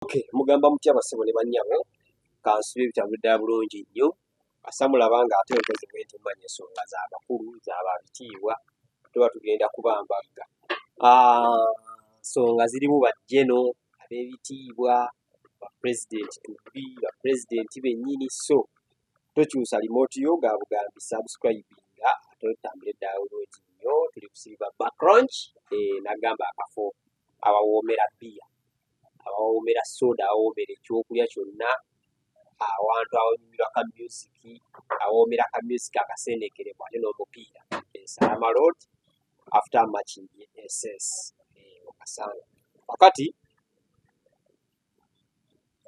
Okay, mugamba mutya basebo ne bannyabo kansibe bitambudde bulungi nnyo asamulaba nga ate okoze bwenti mmanya ensonga z'abakulu z'ababitiibwa tuba tugenda kubambagga nsonga zirimu bajjeno ab'ebitiibwa bapulezidenti tubbi bapulezidenti bennyini so tokyusa limoti yo nga bugambi subscribinga ate otambule ddala bulungi nnyo tuli kusiba backcrunch nagamba akafo abawoomera bbiya abawoomera soda awoomera ekyokulya kyonna awantu awanyumirwa ka musiki awoomera ka musiki akasendekere bwate n'omupiira Salama Road after matching SS okasanga wakati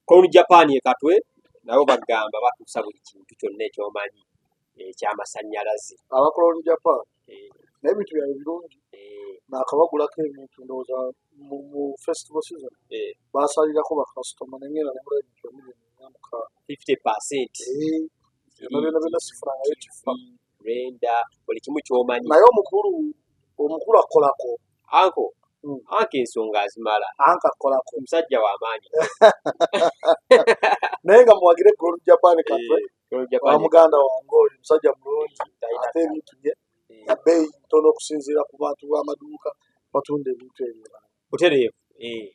Kolu Japan ekatwe nabo bagamba batuusa buli kintu kyonna ekyomanyi ekyamasannyalaze abakoloni Japan n'ebintu byabwe birungi nakabagulako ebintu ndowooza mu festival season basalirako bakasitoma nengenda nemula ebintu bya 50% byonna sifulanga yekifa renda buli kimu kyomanyi naye omukulu akolako anko ensonga azimala anka akolako omusajja w'amaanyi naye nga muwagire Kolu Japan katwe wa muganda wange oyo musajja mulungi ate ebintu bye bbeeyi ntono okusinziira ku bantu b'amaduuka batunda ebintu ebyo butereevu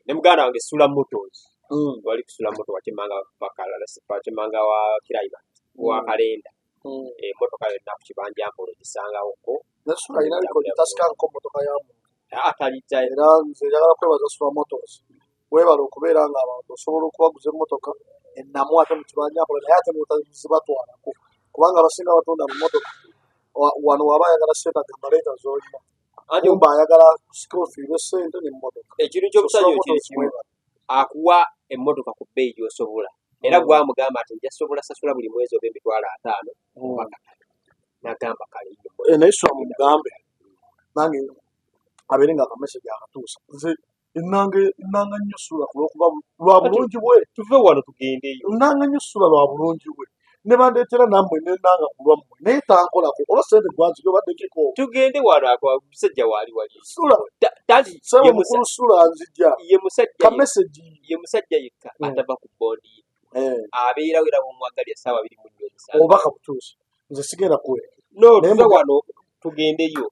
ne muganda wange Sula Motors wali kusula moto wakimanga wa Kiraiba wa Kalenda motoka yonna ku kibanja mpolo gisangawo ko nesula ina liko gitasikanko motoka yamu ataliza era nze njagala kwebaza Sula Motors webala okubeera nga abantu osobola okubaguza emmotoka ennamu ate mu kibanja mpolo naye ate muzibatwalako kubanga abasinga batunda mu motoka wano waba ayagala sente agamba leeta z'olina kumba ayagala sikofiirwe sente nemmotoka ekintu ky'omusajja kiri kimu akuwa emmotoka ku bbeeyi gy'osobola era gwamugamba nti nja sobola sasula buli mwezi oba $5,000 nagamba kale naye Sula mugambe nange abeere nga akameseji akatuusa nze ennanga nnyo Sula kulwokuba lwa bulungi bwe tuve wano tugendeyo nnanga nnyo Sula lwa bulungi bwe ne bandeetera nammwe nennanga ku lwammwe naye tankolako oba sente gwanzige obaddekiko tugende wano musajja waali Sula sebo mukulu Sula nzija kameseji ye musajja yekka atava ku bondi abeerawo era bwomwagalya essaawa 2 obubaka butuusa nze sigenda kuweka tuve wano tugendeyo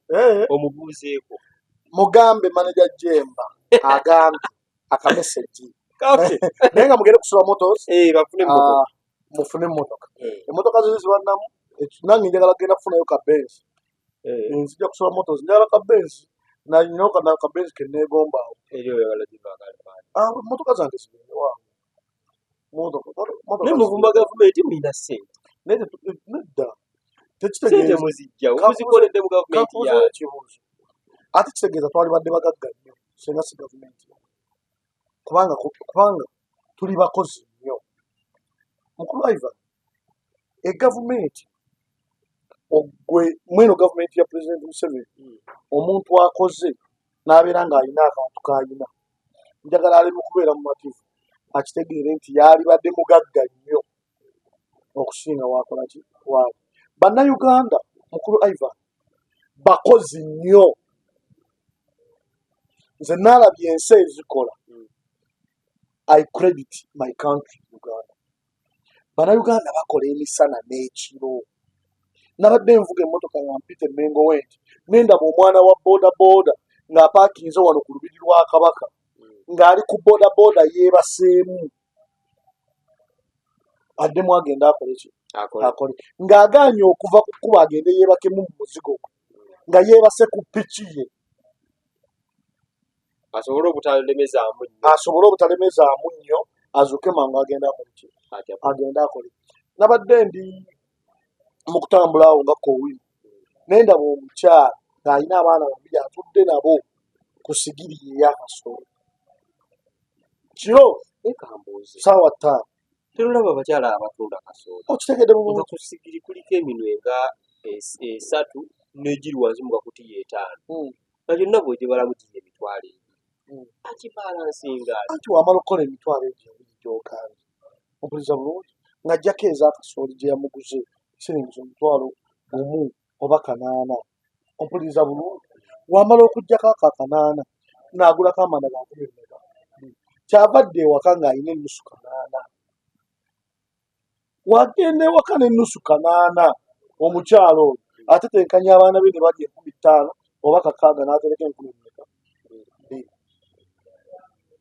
omubuuzeeko mugambe manager Jemba agambye akameseji naye nga mugende ku Sula Motors mufune emmotoka emmotoka zo zibannamu nange njagala kugenda kufunayo ka Benz nzija ku Sula Motors njagala ka Benz nanyinawo ka Benz kenneegombaawo emmotoka zange zigende wange muvumba gavumenti mulina ssente nedda sente muzijja muzikoledde mu gavumenti ekibuuzo ate kitegeeza twalibadde bagagga nnyo senga si gavumenti kubanga tuli bakozi nnyo mukulu Ivan egavumenti mweno gavumenti ya Pulezidenti Museveni omuntu akoze n'abeera ng'alina akantu k'alina njagala aleme okubeera mumativu akitegeere nti yalibadde mugagga nnyo okusinga wakola ki waali bannayuganda mukulu Ivan bakozi nnyo nze naalabye ensi ezikola I credit my country Uganda bannayuganda bakola emisana n'ekiro nabadde nvuga emmotoka nga mpita Mengo wenti nendaba omwana wa boodabooda ng'apaakinze wano ku lubiri lwa Kabaka ng'ali ku boodabooda yeebaseemu addemu agenda akole ng'agaanye okuva ku kkuba agende yeebakemu mu muzigo gwe nga yeebase ku piki ye asobole obutalemezaamu nnyo azuuke mangu agenda akole nabadde ndi mu kutambula awo nga kowini nendaba omukyala ng'alina abaana babiri atudde nabo ku sigiri ey'akasolo kiro ssaawa 5 terulaba abakyala abatunda kasooli okitegedde bulungi ku sigiri kuliko eminwe nga 3 n'egiri wansi mu kakutiya 5 nga gyonna bw'ogibalamu giye emitwalo akibalansinga anti wamala okukola emitwalo egyo ebiri gy'okanze ompuliriza bulungi ng'ajjako ez'akasooli gye yamuguze siringiza omutwalo 1 oba 8 ompuliriza bulungi wamala okuggyako ako 8 n'agulako amanda ga 10 kyavadde ewaka ng'alina ennusu kanaana. Wagenda ewaka n'ennusu kanaana omukyalo oyo ate tenkanya abaana be ne balya 50 oba 60 n'atereka 10,000.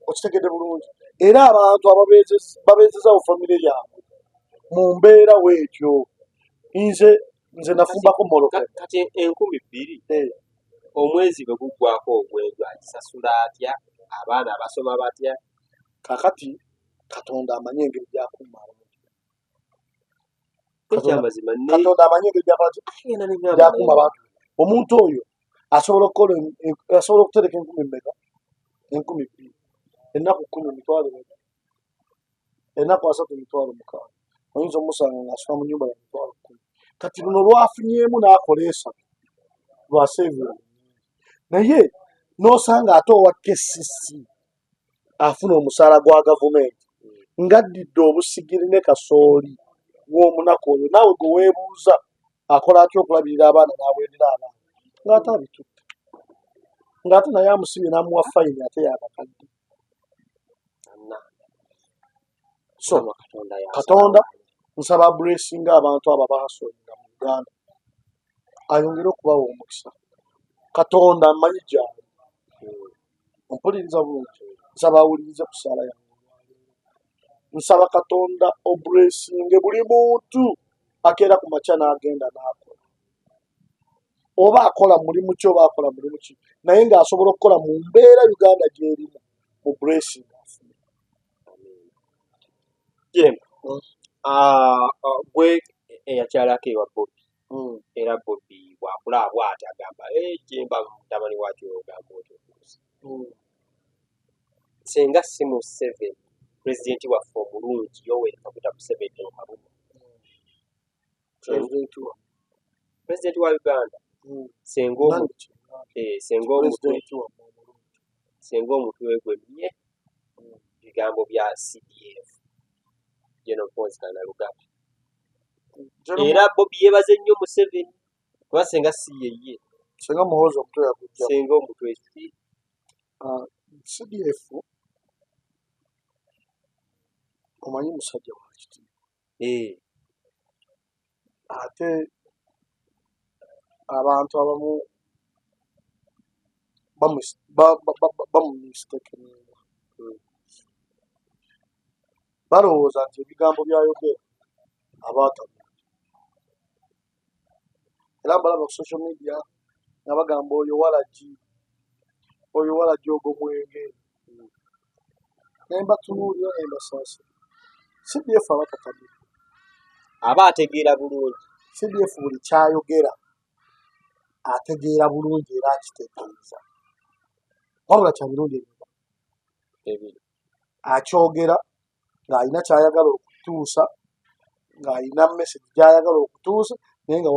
Okitegedde bulungi. Era abantu babeezezawo famire yaabwe mu mbeera weetyo. Nze nafumbako moloka kati 2,000 omwezi bwe guggwako ogw'ejo agisasula atya? Abaana basoma batya? Kakati Katonda amanyi engeri gy'akuuma abantu. Ekyamazima Katonda amanyi engeri gy'akuuma abantu. Omuntu oyo asobola okutereka 10,000 ennaku 10 emitwalo 2, ennaku 3 emitwalo 6. Oyinza omusanga ng'asula mu nnyumba ya mitwalo 10. Kati luno lwafunyeemu n'akola 3 lwa seevera. Naye n'osanga ate owa KCC afuna omusaala gwa gavumenti ng'addidde obusigiri ne kasooli w'omunaku oyo, naawe gwe weebuuza akola atya okulabirira abaana n'abwendera abaana ng'ate abitutte, ng'ate naye amusibye n'amuwa fayini ate y'abakadde. So Katonda nsaba blessinga abantu abo abaasoolera mu Uganda, ayongere okubawa omukisa. Katonda amanyi gy'ali. Ompuliriza bulungi, nsaba awulirize ku ssaala yange. Nsaba Katonda obulesinge buli muntu akeera ku makya n'agenda n'akola, oba akola mulimu ki oba akola mulimu ki, naye ng'asobola okukola mu mbeera Uganda gy'erimu mu blessing afune. Gwe eyakyalako ewa Bobby, era Bobby bw'akula bw'ati agamba Jemba mutabani waakyo ogamba otyo. Senga si Museveni pulezidenti waffe omulungi Yoweri Kaguta Museveni Kaguta, pulezidenti wa Uganda, senga omutwe gwe mmye bigambo bya CDF General Muhoozi Kainerugaba. Era Bobby yeebaze nnyo Museveni kuba senga si yeye. Senga Muhoozi omutwe yagujja. Senga omutwe CDF omanyi musajja wa kitiibwa. Ate abantu abamu bamumistakeninga. Balowooza nti ebigambo by'ayogera abaatamu. Era mbalaba ku social media nga bagamba oyo walagi ogw'omwenge. Naye mbatunuulira naye mbasaasa. CDF abatatadde. Aba ategeera bulungi. CDF buli kyayogera ategeera bulungi era akitegeeza. Wabula kya mirundi ebiri. Akyogera ng'alina ky'ayagala okutuusa, ng'alina message gy'ayagala okutuusa, naye nga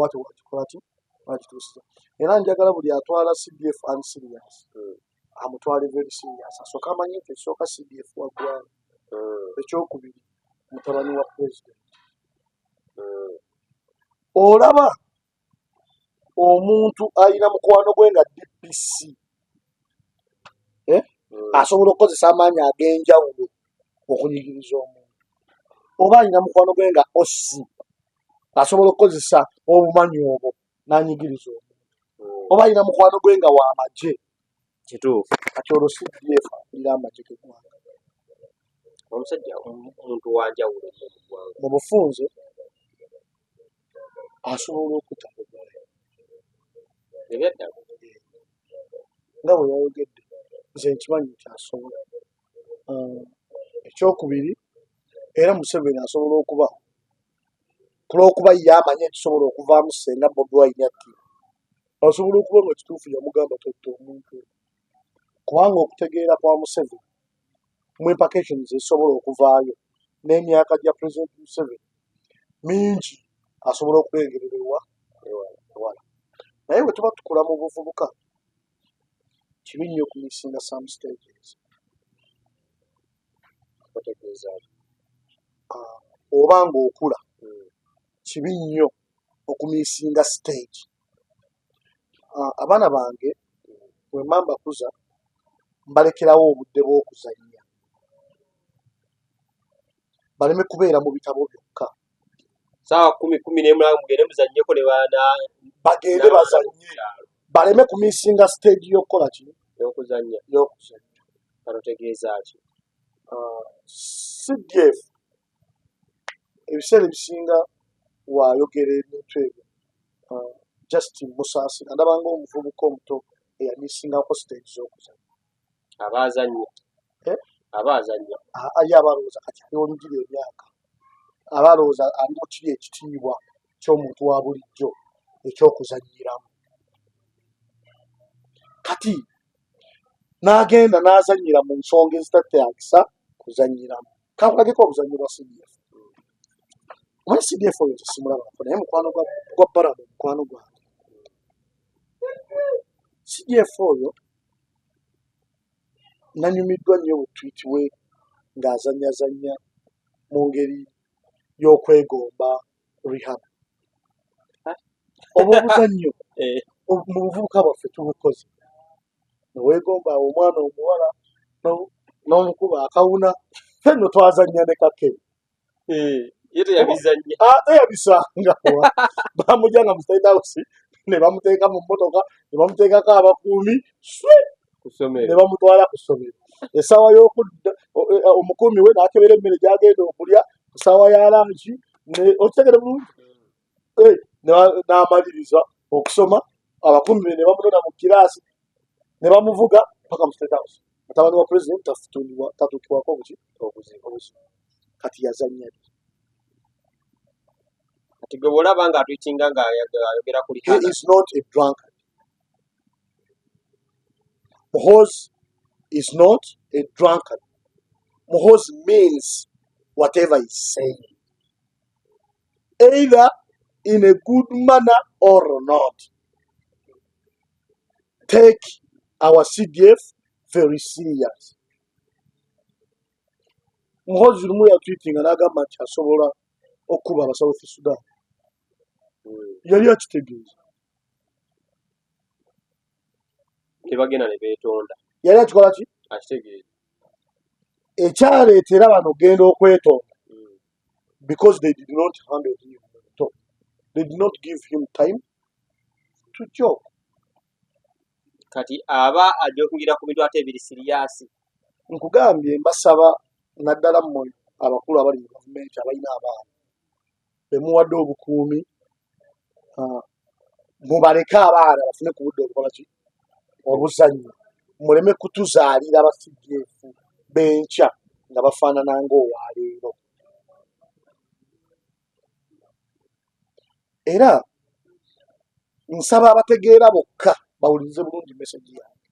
wakituusiza. Era njagala buli atwala CDF and serious. Amutwale very serious. Asooka amanyi nti ekisooka CDF waggwanga. Ekyokubiri mutabani wa president. Olaba omuntu alina mukwano gwe nga DPC asobola okukozesa amaanyi ag'enjawulo okunyigiriza omuntu, oba alina mukwano gwe nga OC asobola okukozesa obumanyi obwo n'anyigiriza omuntu, oba alina mukwano gwe nga w'amagye. Kituufu. Kati olwo CDF alina amagye g'eggwanga. Omusajja omuntu wa njawulo mu bufunze asobola okutabugayo nga bwe yayogedde, nze nkimanyi nti asobola. Ekyokubiri, era Museveni asobola okuba kulw'okuba ye amanyi ekisobola okuvaamu senga Bobi Wine atti, asobola okuba nga kituufu yamugamba totta omuntu, kubanga okutegeera kwa Museveni mu implications ezisobola okuvaayo n'emyaka gya President Museveni mingi asobola okulengererwa ewala. Naye bwe tuba tukula mu buvubuka, kibi nnyo okumisinga some stages. Oba ng'okula, kibi nnyo okumisinga stage. Abaana bange bwe mba mbakuza mbalekerawo obudde bw'okuzannya. baleme kubeera mu bitabo byokka saawa 10 mugende muzannyeko ne baana bagende bazanye baleme kumisinga stage y'okukola ki y'okuzannya kano tegeeza ki CDF ebiseera ebisinga waayogera ebintu ebyo Justin Musaasira ndabanga omuvubuka omuto eyamisingako stage z'okuzannya abaazannya ye abalowooza kati ayonjira emyaka abalowooza ali mu kiri ekitiibwa ky'omuntu wa bulijjo eky'okuzannyiramu kati n'agenda n'azannyira mu nsonga ezitateagisa kuzannyiramu kakulageko obuzannyi bwa CDF omanyi CDF oyo tesimulabako naye mukwano gwa Baramu mukwano gwange CDF oyo nanyumiddwa nnyo butwiti we ng'azannyazannya mu ngeri y'okwegomba Rihanna obwo obuzannyo mu buvubuka bwaffe tubukoze neweegomba omwana omuwala n'omukuba akawuna fenno twazannya ne kakebe ye teyabizannya teyabisangawa bamujjanga mu State House ne bamuteeka mu mmotoka ne bamuteekako abakuumi ne bamutwala ku ssomero essaawa y'okudda omukuumi we n'akebera emmere gy'agenda okulya essaawa ya lanki okitegere bulungi n'amaliriza okusoma abakuumi be ne bamunona mu kiraasi ne bamuvuga paka mu State House mutabani wa pulezidenti tatuukibwako obuzibu kati yazannya kati gwe bw'olaba ng'atwitinga ng'ayogera ku he is not a drunkard. Muhoozi is not a drunkard. Muhoozi means whatever he's saying, either in a good manner or not. Take our CDF very serious. Muhoozi lumu yatwitinga n'agamba nti asobola okuba aba South Sudan. Yali akitegeeza. tebagenda ne beetonda Yali akikola ki? akitegeeza Ekyaleetera bano genda okwetonda because they did not handle him well. They did not give him time to joke. kati aba ajja okugira ku bintu ate ebiri siriyaasi Nkugambye mbasaba naddala mmwe abakulu abali mu gavumenti abalina abaana bemuwadde obukuumi mubaleke abaana bafune ku budde obukola ki obuzannyo muleme kutuzaalira aba CDF benkya nga bafaanana ng'owaleero era nsaba abategeera bokka bawulirize bulungi message yange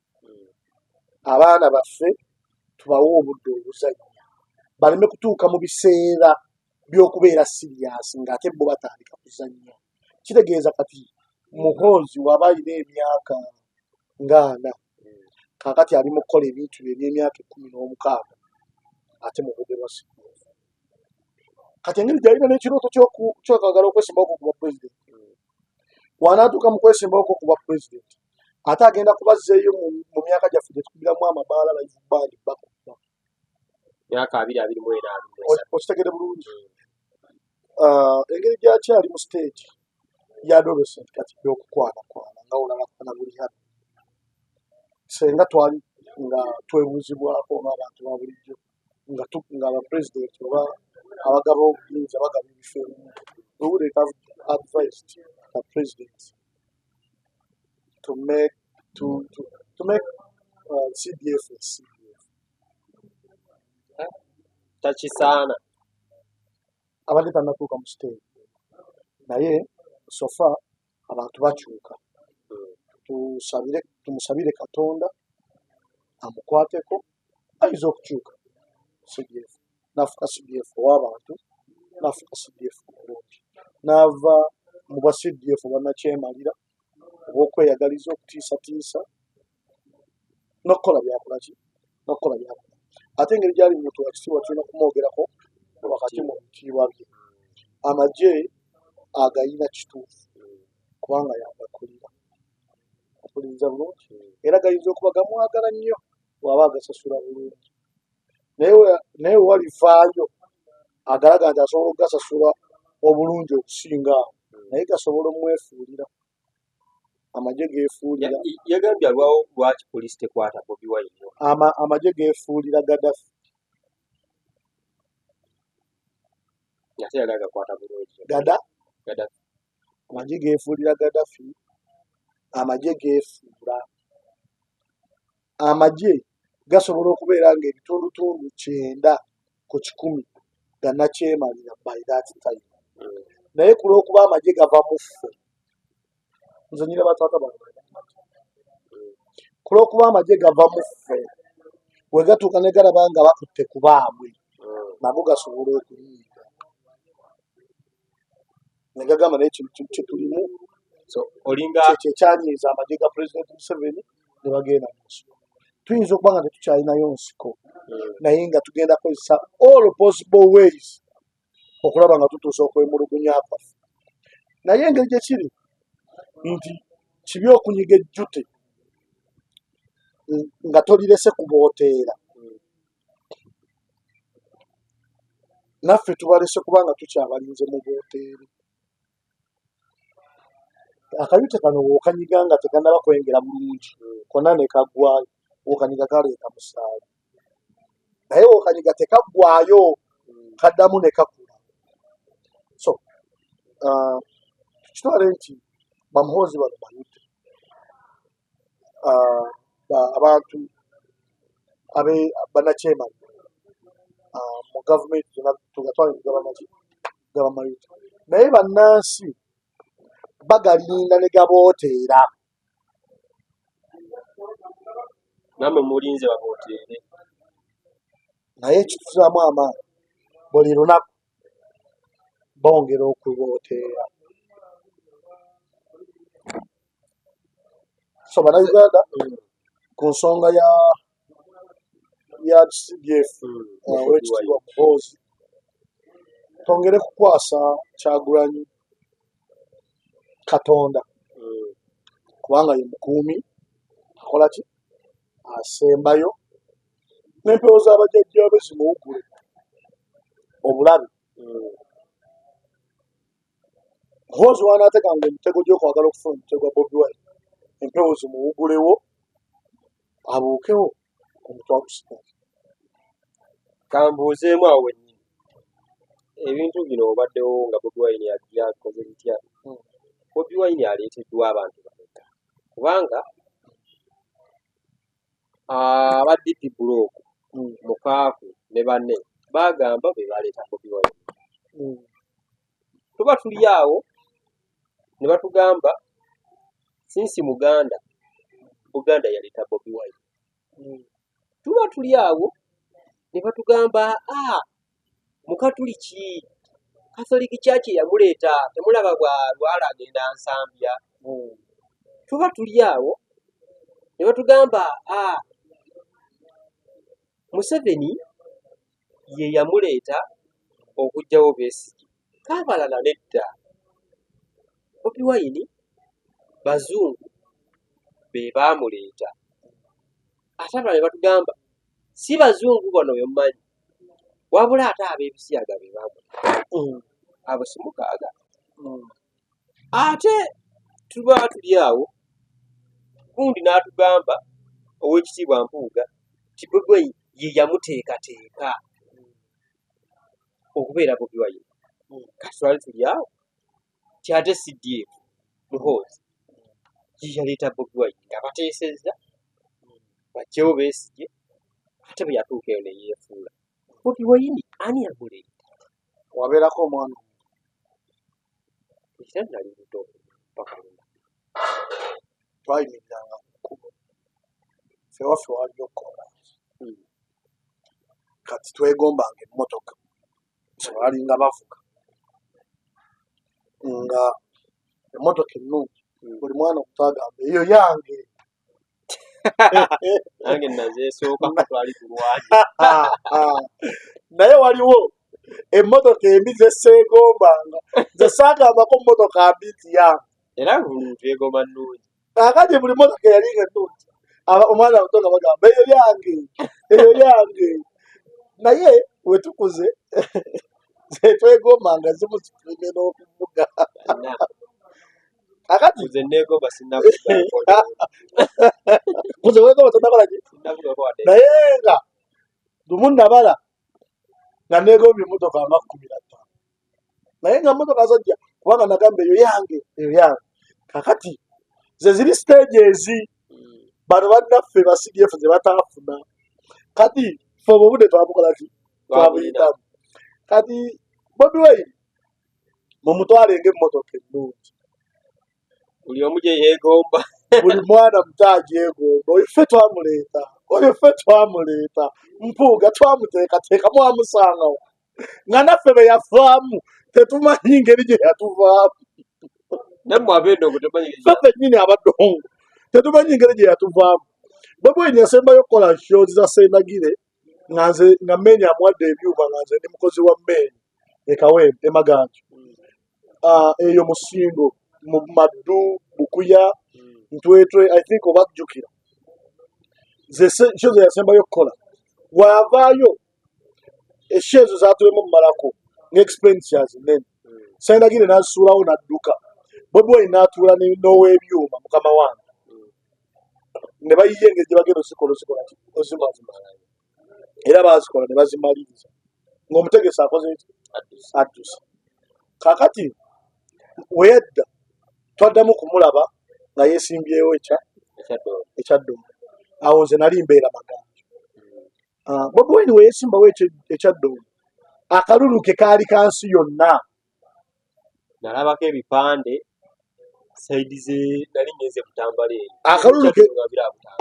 abaana baffe tubawe obudde obuzannya baleme kutuuka mu biseera by'okubeera siriyaasi ng'ate bo batandika kuzannya kitegeeza kati Muhoozi waba alina emyaka nga 4 kaakati ali mu kukola ebintu eby'emyaka 16 ate mu budde bwa CDF kati engeri gy'alina n'ekirooto ky'okwagala okwesimbawo ku bwa pulezidenti wanaatuuka mu kwesimbawo ku bwa pulezidenti ate agenda kubazzeeyo mu myaka gyaffe gye tukubiramu amabaala live band bakuba myaka 20 okitegere bulungi engeri gy'akyali mu stage ya adolescent kati by'okukwanakwana nga olabakwana buli hano senga twali nga twebuuzibwako n'abantu ba bulijjo nga abapulezidenti oba abagaba obuyinza bagaba ebifo ebimu we would have advised the president to make CDF a CDF. takisaana abadde tannatuuka mu stage naye sofa abantu bakyuka tumusabire Katonda amukwateko ayinza okukyuka CDF n'afuka CDF ow'abantu n'afuka CDF omulungi n'ava mu bwa CDF bannakyemalira obw'okweyagaliza okutiisatiisa n'okukola byakola ki n'okukola byakola ate engeri gy'ali muntu wa kitiibwa tulina kumwogerako wakati mu bitiibwa bye amagye agayina kituufu kubanga yagakulira akuliriza bulungi era gayinza okuba gamwagala nnyo bw'aba agasasula bulungi naye we walivaayo agalaga nti asobola okugasasula obulungi okusinga awo naye gasobola omwefuulira amagye geefuulira yagambye alwawo lwaki poliisi tekwata Bobi Wine amagye geefuulira Gaddafi ate yali agakwata bulungi Gaddafi amagye geefuulira Gaddafi amagye geefuula amagye gasobola okubeera ng'ebitundutundu 9 ku 100 gannakyemalira by that time naye ku lw'okuba amagye gava mu ffe nze nyina bataata bange ku lw'okuba amagye gava mu ffe we gatuuka ne galaba nga bakutte ku baabwe nago gasobola okuyiiga ne gagamba naye kintu kyetulimu kyekyanyiiza amagye ga Pulezidenti Museveni ne bagenda mu nsiko tuyinza okuba nga tetukyalinayo nsiko naye nga tugenda kozesa all possible ways okulaba nga tutuusa okwemulugunya kwaffe naye engeri gye kiri nti kibi okunyiga ejjute nga tolirese kubooteera naffe tubalese kubanga tukyabalinze mu booteeri akayute kano wookanyiga nga tekannaba kwengera bulungi konna ne kaggwayo wookanyiga kaleeta musaayi naye wookanyiga tekaggwayo kaddamu ne kakula so tukitwale nti bamuhoozi bano bayute abantu bannakyemali mu gavumenti tugatwale gaba mayute naye bannansi bagalinda ne gabooteera namwe mulinze babooteere naye kituzaamu amaanyi buli lunaku bongera okubooteera so bannayuganda ku nsonga ya CDF owekitiibwa Muhoozi tongere kukwasa Kyagulanyi Katonda kubanga ye mukuumi akola ki asembayo n'empewo z'abajjajjaabe zimuwugule obulabe Muhoozi wanaatekanga emitego gy'okwagala okufuna omutego gwa Bobi Wine empewo zimuwugulewo abuukewo omutwe agusigaye kambuuzeemu awo wennyini ebintu bino obaddewo nga Bobi Wine yakoze bitya Bobi Wine aleeteddwa abantu bameka kubanga aba DP Block Mukaaku ne banne bagamba be baleeta Bobi Wine tuba tuli awo ne batugamba sinsi Buganda yaleeta Bobi Wine tuba tuli awo ne batugamba Mukatuliki Catholic Church yamuleeta temulaba bwalwala agenda Nsambya tuba tuli awo ne batugamba Museveni ye yamuleeta okuggyawo Besigye kaabalala nedda Bobi Wine bazungu be baamuleeta ate abalala ne batugamba si bazungu bano bemumanyi wabula ate ab'ebisiyaga be baamuleeta abo si mukaaga ate tuba tuli awo gundi n'atugamba ow'ekitiibwa Mpuuga ti Bobi Wine ye yamuteekateeka okubeera Bobi Wine kati twali tuli awo ti ate CDF Muhoozi ye yaleeta Bobi Wine nga bateesezza baggyewo Besigye ate bwe yatuuka eyo ne yeefuula Bobi Wine ani yamuleeta wabeerako omwana era nali muto pakalunda twayimiriranga mu kkubo ffewaffe waliyo kolansi kati twegombanga emmotoka tebalinga bavuga nga emmotoka ennungi buli mwana okutagamba eyo yange nange nazeesooka twali kulwagi naye waliwo emmotoka embi zeseegombanga ze saagambako mmotoka mbi nti yange era buli twegomba nnungi akati buli mmotoka eyalinga ennungi omwana muto nga bagamba eyo yange naye wetukuze zetwegomanga zimusipime n'okuvuga kakati nze neegomba sinnavuga kuze wegomba tonakolaki sinnavuga ko wadde naye nga lumu nabala nga neegombye emmotoka amakumi ataano naye nga mmotoka zajja kubanga nagamba eyo yange kakati ze ziri stages bano bannaffe ba CDF ze bataafuna kati fe obudde twabukolaki twabuyitamu kati Bobi Wine mumutwalenga emmotoka ennungi buli omu gye yeegomba buli mwana muto agyegomba oyo ffe twamuleeta mpuuga twamuteekateeka mwamusangawo nga naffe be yavaamu tetumanyi ngeri gye yatuvaamu nammwe ab'endongo temanyi ffe ffennyini abadongo tetumanyi ngeri gye yatuvaamu Bobi Wine yasembayo okukola shows za Ssenagire nga Mmeenya amuwadde ebyuma nga nze ndi mukozi wa Mmeenya ekawempe emaganja eyo Musingo mu Maddu Bukuya Ntwetwe I think obajjukira shows yasembayo okukola bw'avaayo esho ezo zaatulemu mumalako ng'expenditures nnene Ssenagire n'azisuulawo n'adduka Bobi Wine n'atuula n'ow'ebyuma mukama wange ne bayiye engeri gye bagenda ozikola era baazikola ne bazimaliriza ng'omutegesi akoze addusa kaakati we yadda twaddamu kumulaba nga yeesimbyewo ekyaddondo awo nze nali mbeera maganja Bobi Wine we yeesimbawo ekyaddondo akalulu ke kaali ka nsi yonna nalabako ebipande saidi ze nali ngenze kutambala eyo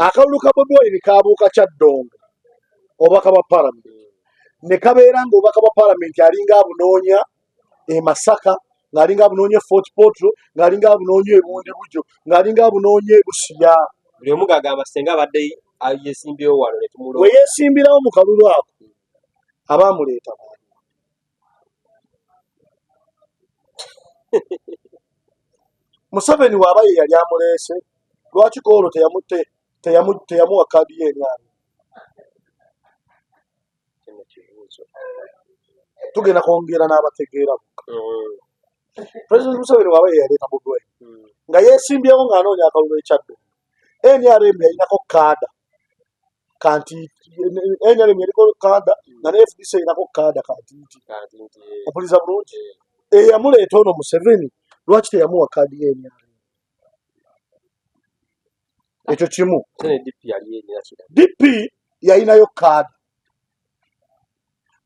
akalulu ka Bobi Wine kaabuuka Kyaddondo obubaka bwa palamenti ne kabeera ng'obubaka bwa palamenti alinga abunoonya e Masaka ng'alinga abunoonya Fort Portal ng'alinga abunoonya e Bundi Bujjo ng'alinga abunoonya e Busiya buli omu gagamba singa abadde yeesimbyewo wano ne tumulonda we yeesimbirawo mu kalulu ako abaamuleeta Museveni waaba ye yali amuleese lwaki koolo teyamuwa kaadi y'emyami tugenda kwongera n'abategeera President Museveni waaba ye yaleeta Bobi Wine nga yeesimbyewo ng'anoonya akalulu ekyaddo NRM yalinako kaada kanti NRM yaliko kaada nga ne FDC yalinako kaada kantiiti opuliza bulungi eyamuleeta ono Museveni lwaki teyamuwa kaadi y'emyami ekyo kimu DP yalinayo kaada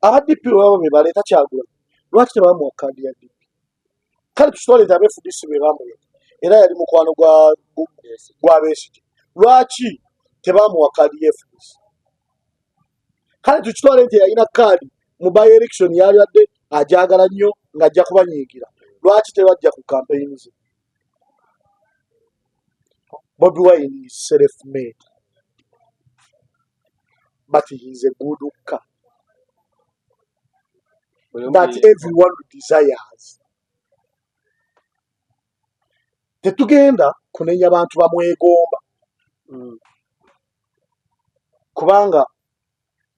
aba DP waba be baleeta Kyagulanyi lwaki tebamuwa kaadi ya DP kale tukitwaleeta aba FDC be bamuleeta era yali mukwano gwa Besigye lwaki tebamuwa kaadi ya FDC kale tukitwale nti yalina kaadi mu by election yali adde ajagala nnyo ng'ajja kubanyiigira lwaki tebajja ku campaign ze Bobi Wine is self-made but he is a good car that everyone desires tetugenda kunenya bantu bamwegomba kubanga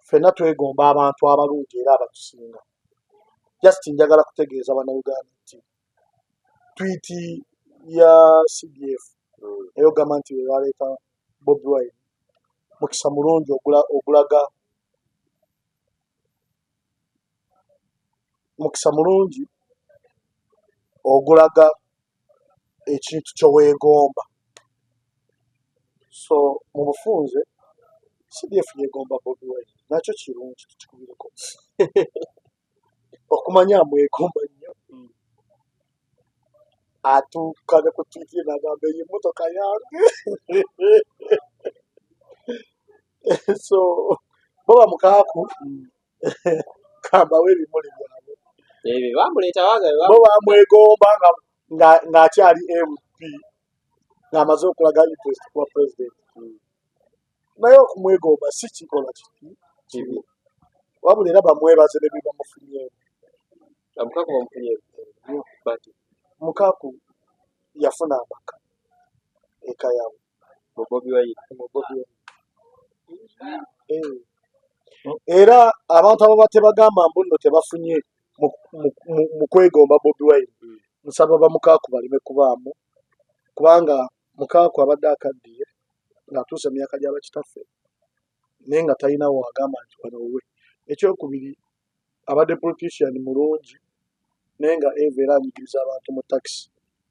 ffenna twegomba abantu abalungi era abatusinga just njagala kutegeeza bannayuganda nti twiti ya CDF eyogamba nti we baleeta Bobi Wine mukisa mulungi ogulaga mukisa mulungi ogulaga ekintu kyoweegomba so mu bufunze CDF yeegomba Bobi Wine nakyo kirungi tukikubireko okumanya amwegomba nnyo atuuka ne ku twiti n'agamba eyo emmotoka yange so bo bamukaaku kambawo ebimuli byabwe bamuleeta bo bamwegomba ng'akyali MP ng'amaze okulaga interest kuba president naye okumwegomba si kikola kibi wabula era bamwebaze ne bye bamufunyeemu Mukaku yafuna amaka eka yawe mu Bobi Wine era abantu abo batebagamba mbu nno tebafunye mu kwegomba Bobi Wine nsaba bamukaaku baleme kubaamu kubanga mukaaku abadde akaddiye ng'atuuse mu myaka gy'abakitaffe naye nga talina wagamba nti wano wuwe. Ekyokubiri abadde politician mulungi naye nga eva era anyigiriza abantu mu takisi.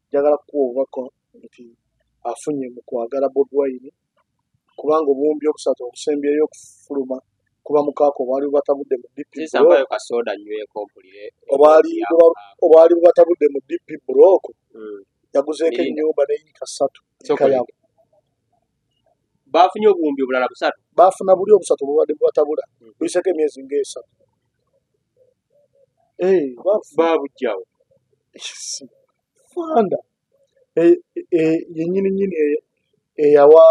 Njagala kukuwa obubaka nti afunye mu kwagala Bobi Wine kubanga obuwumbi okusatu obusembyeyo okufuluma kuba mukaaku obwali bubatabudde mu DP zisambayo kasoda nyweko mpulire obwali bubatabudde mu DP block yaguzeeko ennyumba n'eyika 3 bafunye obuwumbi obulala 3 baafuna buli obusatu bubadde bubatabula buyiseeko emyezi ng'esatu babujjawo fanda yennyini eyawa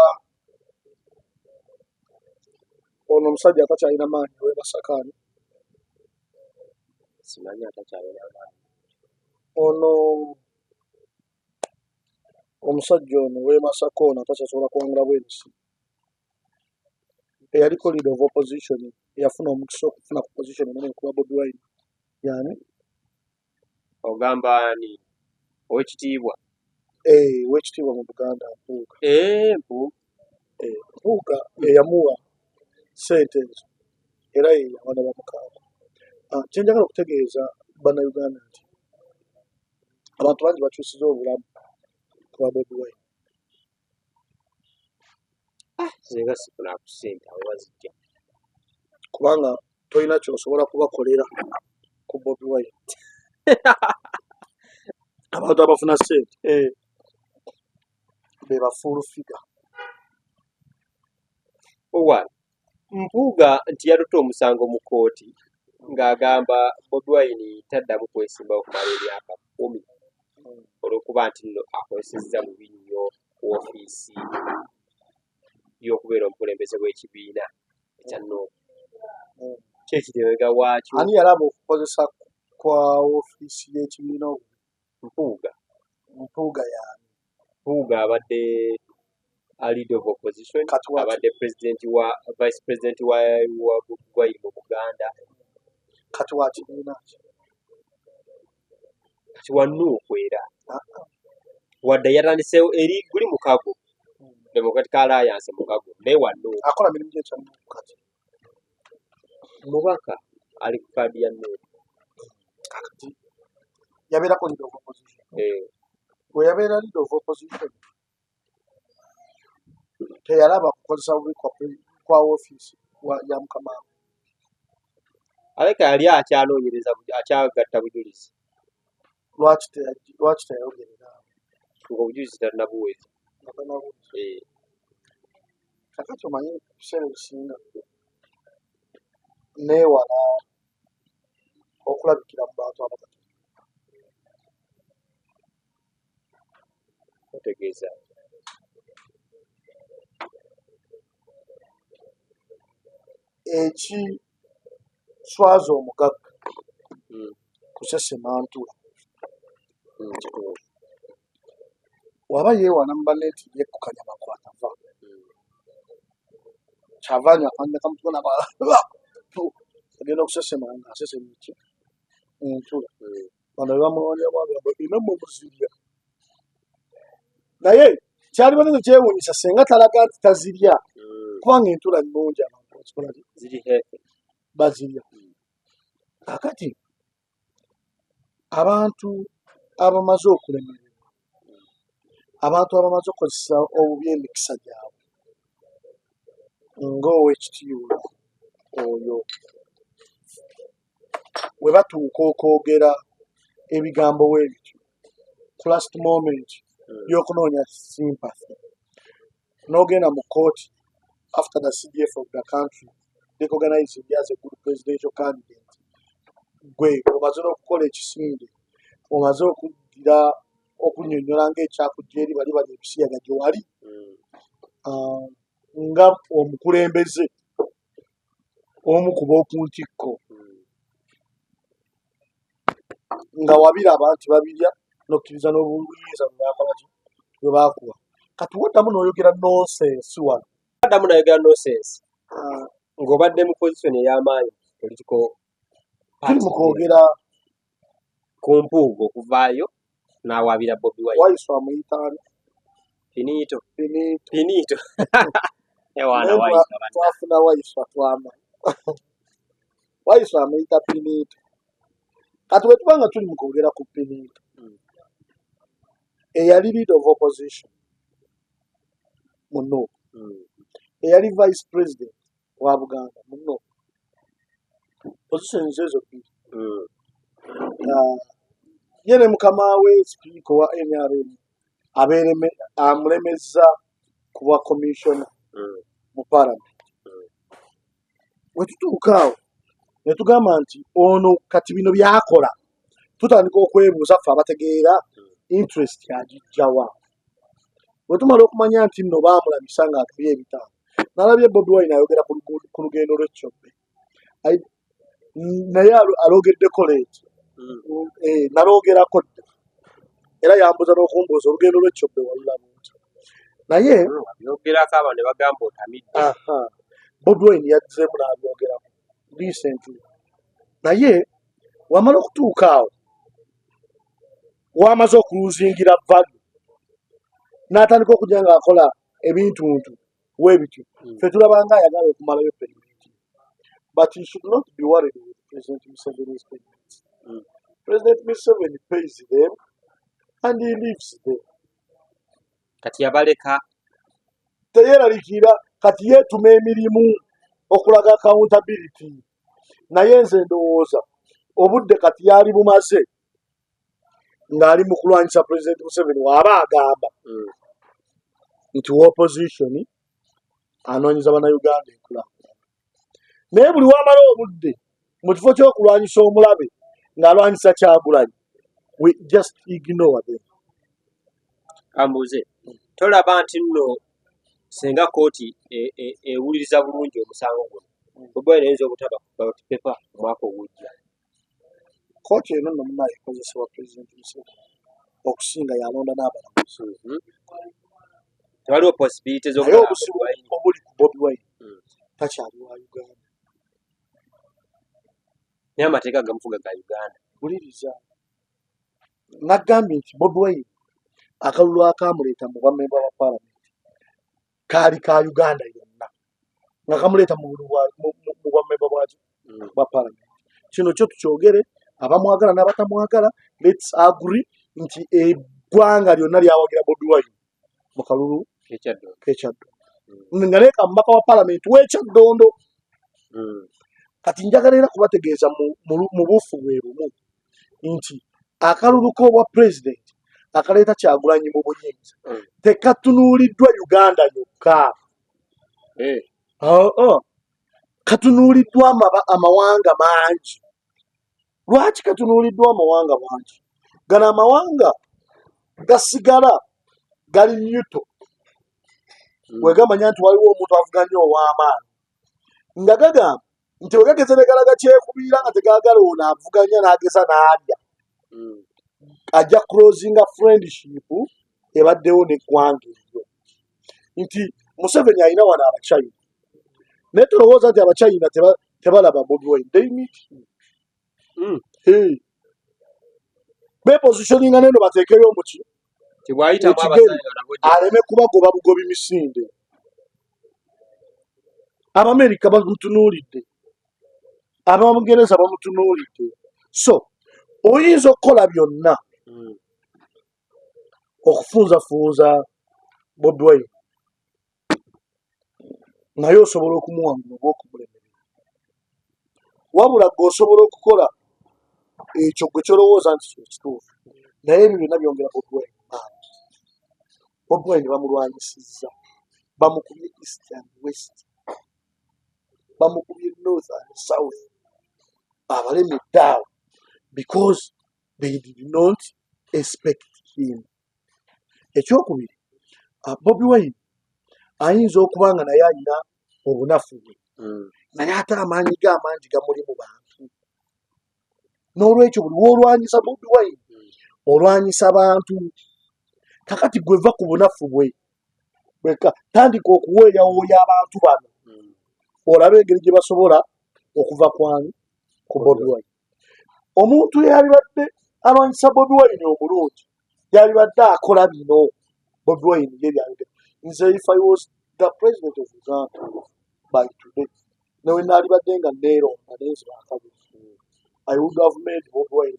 ono omusajja atakyalina maanyi ow'emasakaani simanyi atakyalina maanyi ono omusajja ono ow'emasaka ono atakyasobola kuwangula bwensi eyaliko leader of opposition eyafuna omukisa okufuna ku position enene kuba Bobi Wine yani ogamba ni owekitiibwa owekitiibwa mu Buganda Mpuuga Mpuuga eyamuwa ssente ezo era ye yawa ne bamukaaku. Kye njagala okutegeeza bannayuganda nti abantu bangi bakyusiza obulamu kuba Bobi Wine. zenga sifuna ku ssente awo bazijja kubanga tolina kyosobola kubakolera ku Bobi Wine. Abantu abafuna ssente be bafuulu figa. owali Mpuuga nti yaluta omusango mu kkooti ng'agamba Bobi Wine taddamu kwesimbawo okumala emyaka 10 olw'okuba nti nno akozesezza bubi nnyo woofiisi y'okubeera omukulembeze w'ekibiina ekya NUP. Kyekiteebega waakyo Ani yalaba okukozesa kwa woofiisi y'ekibiina Mpuuga yaani Mpuuga abadde leader of opposition abadde vice president wa Bobi Wine mu Buganda kati wa kibiina kati wa NUP era wadde yatandiseewo eri guli mukago Democratic Alliance mukago naye wa NUP akola mirimu gy'ekya NUP kati mubaka ali ku kaadi ya NUP kakati yabeerako leader of opposition bwe yabeera leader of opposition teyalaba kukozesa bubi kwa woofiisi ya mukama aleka yali akyanoonyereza akyagatta bujulizi lwaki teyayogerera ng'obujulizi talinabuwezi kakati omanyi ebiseera ebisinga neewala okulabikira mu bantu abakati otegeeza ekiswaza omugagga kusesemantula waba yeewana mu banne nti yekkukanya makwatava kyava nyo akanya kamutuna agenda okusesemanga asesemiki entula bano bamulonyamu ina mumuzirya naye kyali banene kyewuunyisa senga talaga nti tazirya kubanga entula nnungi abantu bakikola ziri hefe bazirya. Kakati abantu abamaze okulemererwa abantu abamaze okukozesa obubi emikisa gyabwe ng'owekitiibwa oyo we batuuka okwogera ebigambo weebityo ku last moment y'okunoonya sympathy n'ogenda mu kooti after the CDF of the country recognizing you as a good presidential candidate gwe omaze n'okukola ekisinde omaze okugira okunnyonnyola ng'ekyakujja eri bali ebisiyaga gye wali nga omukulembeze omu ku b'okuntikko nga wabiraba nti babirya n'okkiriza n'obuyinza bwe baakuwa kati waddamu n'oyogera nonsense wano waddamu n'ayogera nonsense ng'obadde mu position ey'amaanyi political tuli mu kwogera ku mpuuga okuvaayo n'awaabira Bobi Wine. Wayiso amuyitaani Finito. Finito Ewana Wayiso abana. twafuna Wayiso twama Wayiso amuyita Finito. Kati bwe tuba nga tuli mu kwogera ku Finito eyali leader of opposition muno eyali vice president wa Buganda muno positions ezo bbiri ye ne mukama we speaker wa NRM amulemezza kuba commissioner mu parliament. We tutuuka awo ne tugamba nti ono kati bino byakola tutandika okwebuuza ffe abategeera interest yagijjawa. Bwe tumala okumanya nti nno baamulamisa ng'atubye ebitaano n'alabye Bobi Wine ayogera ku lugendo lw'Echobbe naye alogeddeko leeti naloogerako dda era yambuza n'okumbuuza olugendo lw'Echobbe walulamu nti naye Yogerako abantu ne bagamba otamidde. Bobi Wine yazzeemu n'abyogerako recently. Naye wamala okutuuka awo wamaze okuluzingira value n'atandika okujja ng'akola ebintuntu weebityo ffe tulabanga ayagala okumalayo payment. But you should not be worried with President Museveni's payments. President Museveni pays them and he leaves them. Kati yabaleka Teyeraliikirira kati yeetuma emirimu okulaga accountability. Naye nze ndowooza obudde kati yali bumaze ng'ali mu kulwanyisa President Museveni waba agamba nti opposition anoonyeza bannayuganda enkulaakulana. Naye buli wamala obudde mu kifo ky'okulwanyisa omulabe ng'alwanyisa Kyagulanyi, we just ignore them. Kambuze tolaba nti nno singa kooti ewuliriza bulungi omusango guno Bobi Wine ayinza obutaba ku ballot paper omwaka ogujja. Kooti eno nno munayo ekozesebwa President Museveni okusinga yalonda n'abalamuzi. Tewaliwo possibility Naye obusibu obuli ku Bobi Wine takyali wa Uganda. naye amateeka gamufuga ga Uganda. Buliriza nagambye nti Bobi Wine akalulu akaamuleeta mu bwamemba ba Parliament kaali ka Uganda yonna nga kamuleeta mu bwamemba bwa Parliament. Kino kyo tukyogere, abamwagala n'abatamwagala, let's agree nti eggwanga lyonna lyawagira Bobi Wine mu kalulu k'ekyaddondo nga naye kamubaka wa Parliament w'ekyaddondo. Kati njagala era kubategeeza mu buufu bwe bumu nti akalulu k'obwa president akaleeta Kyagulanyi mu buyinza tekatunuuliddwa Uganda yokka. Katunuuliddwa amawanga mangi. Lwaki katunuuliddwa amawanga mangi? Gano amawanga gasigala gali nyuto. Wegamanya nti waliwo omuntu avuganya ow'amaanyi nga gagamba nti wegagezere galaga kyekubiira nga tegaagala ono avuganya n'ageza n'alya ajja closinga friendship ebaddewo n'eggwanga eryo. Nti Museveni alina wano Abachina naye tulowooza nti Abachina tebalaba Bobi Wine. They meet him. Bepositioninga neno bateekeyo muki Tibwayitamu abasajja aleme kubagoba bugobi misinde. Abamerika bamutunuulidde, Abamgereza bamutunuulidde. So oyinza okukola byonna okufunzafunza Bobi Wine naye osobola okumuwangula oba okumulemerera. Wabula gweosobola okukola ekyo gwe kyolowooza nti kyekituufu, naye ebyo byonna byongera Bobi Wine maanyi. Bobi Wine bamulwanyisizza, bamukubye east and west, bamukubye north and south, abalemedde awo because they did not expect him. Ekyokubiri, Bobi Wine ayinza okuba nga naye alina obunafu bwe naye ate amaanyi ge amangi gamuli mu bantu. N'olwekyo buli woolwanyisa Bobi Wine olwanyisa bantu. Kakati gweva ku bunafu bwe bweka tandika okuweeyawooya abantu bano olabe engeri gye basobola okuva ku Bobi Wine. Omuntu eyalibadde alwanyisa Bobi Wine omulungi yalibadde akola bino Bobi Wine ye byayogera nze if I was the president of Uganda by today newe naalibadde nga neeronda neezira akabuzi I would have made Bobi Wine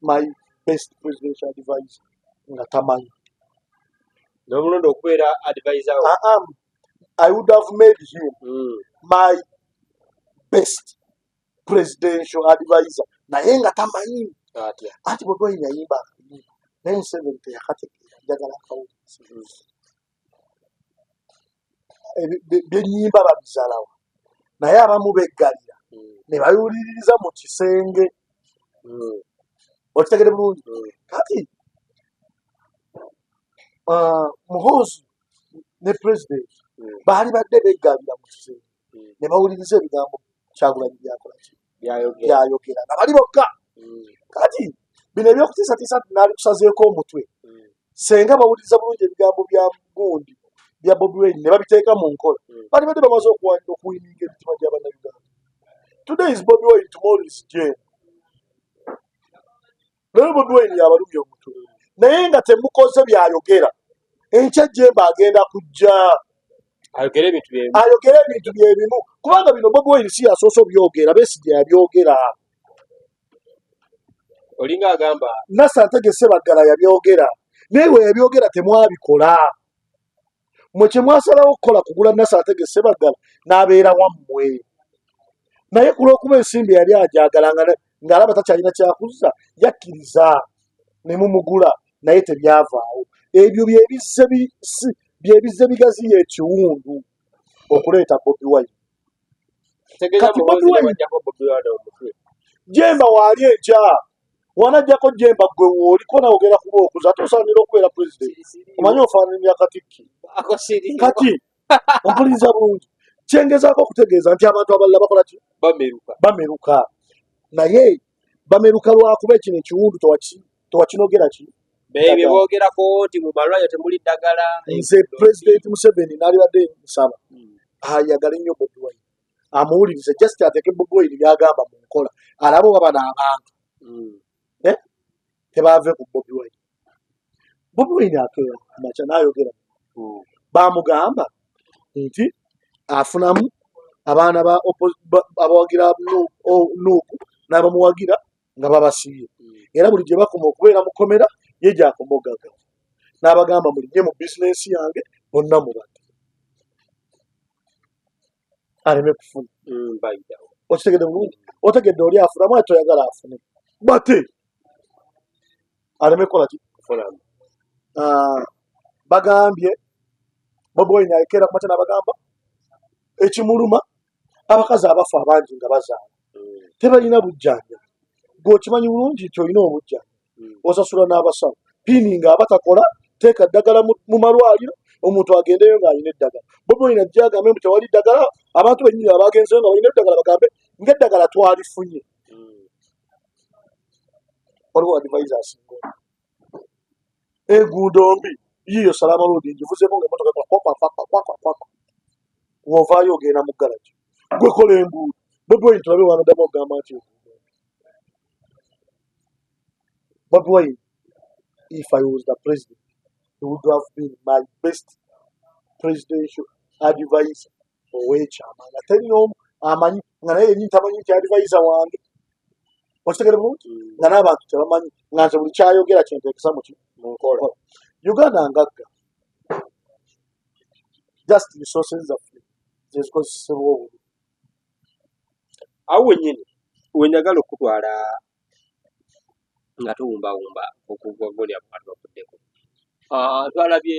my best presidential advisor nga tamanyi n'omulonda okubeera advisor I would have made him my best presidential advisor naye nga tamanyi anti Bobi Wine yayimba akayimba naye Museveni teyakategeera njagala akawuliza byennyimba babizalawa naye abamu beggalira ne babiwuliririza mu kisenge okitegere bulungi kati Muhoozi ne president baali badde beggalira mu kisenge ne bawuliriza ebigambo Kyagulanyi byayogera nga bali bokka kati bino ebyokutiisatiisa naalikusazeeko omutwe senga bawuliriza bulungi ebigambo bya gundi bya Bobi Wine ne babiteeka mu nkola bali badde bamaze okuwiniga emitima gy'Abannayuganda. Today is Bobi Wine, tomorrow is Jane. Leero Bobi Wine yabalumya omutwe naye nga temukoze byayogera enkya Jemba agenda kujja ayogere ebintu byebimu kubanga bino Bobi Wine si yasoose obyogera Besigye yabyogera olinga agamba Nassantege Ssebaggala yabyogera naye we yabyogera temwabikola mwe kye mwasalawo okukola kugula Nassantege Ssebaggala n'abeera wammwe naye ku lw'okuba ensimbi yali ajaagala ng'alaba takyalina kyakuzza yakkiriza ne mumugula naye tebyavaawo ebyo byebizze bigaziya ekiwundu okuleeta Bobi Wine kati Bobi Wine Jemba waali enkya wanajjako Jemba gwe wooliko nawogera ku lw'okuza ate osaanira okubeera pulezidenti omanyi ofaananya Katikkiro kati ompuliriza bulungi kyengezaako okutegeeza nti abantu abalala bakola ki bameruka naye bameruka lwakuba ekino ekiwundu tewakinogera ki bye boogerako nti mu malwaliro temuli ddagala nze pulezidenti Museveni naalibadde nsaba ayagala ennyo Bobi Wine amuwulirize just ateeke Bobi Wine byagamba mu nkola alabe oba bano abantu tebaave ku Bobi Wine. Bobi Wine akeera makya n'ayogera baamugamba nti afunamu abaana abawagira Nuuku n'abamuwagira nga babasibye era buli gye bakoma okubeera mu kkomera ye gy'akoma ogaga n'abagamba mulinnye mu bizinensi yange bonna mubadde aleme kufuna okitegedde bulungi otegedde oli afunamu ate toyagala afune bate aleme kukola ki kufunamu bagambye Bobi Wine akeera kumate n'abagamba ekimuluma abakazi abafa abangi nga bazaala tebalina bujjanja gweokimanyi bulungi nti olina obujjanja osasula n'abasawo piini nga abatakola teeka ddagala mu malwaliro omuntu agendeyo ng'alina eddagala Bobi Wine ajja agambe mbu tewali ddagala abantu bennyini abagenzeyo nga balina eddagala bagambe ng'eddagala twalifunye waliwo advisor asinga enguudo mbi yiyo Salama Road ngivuzeeko ng'emmotoka kwakwakwakwakwakwa ng'ovaayo ogenda mu ggalagi gwe kola enguudo Bobi Wine tulabe wanaddamu okugamba nti Bobi Wine if I was the president he would have been my best presidential advisor ow'ekyama nga teri n'omu amanyi nga naye yennyini tamanyi nti advisor wange okitegere bulungi nga n'abantu tebamanyi nga nze buli kyayogera kyenteekesa mu nkola Uganda ngagga just resources zaffe zezikozesebwa obulungi awo wennyini wenjagala okutwala nga tuwumbawumba okugogolya abantu bakuddeko twalabye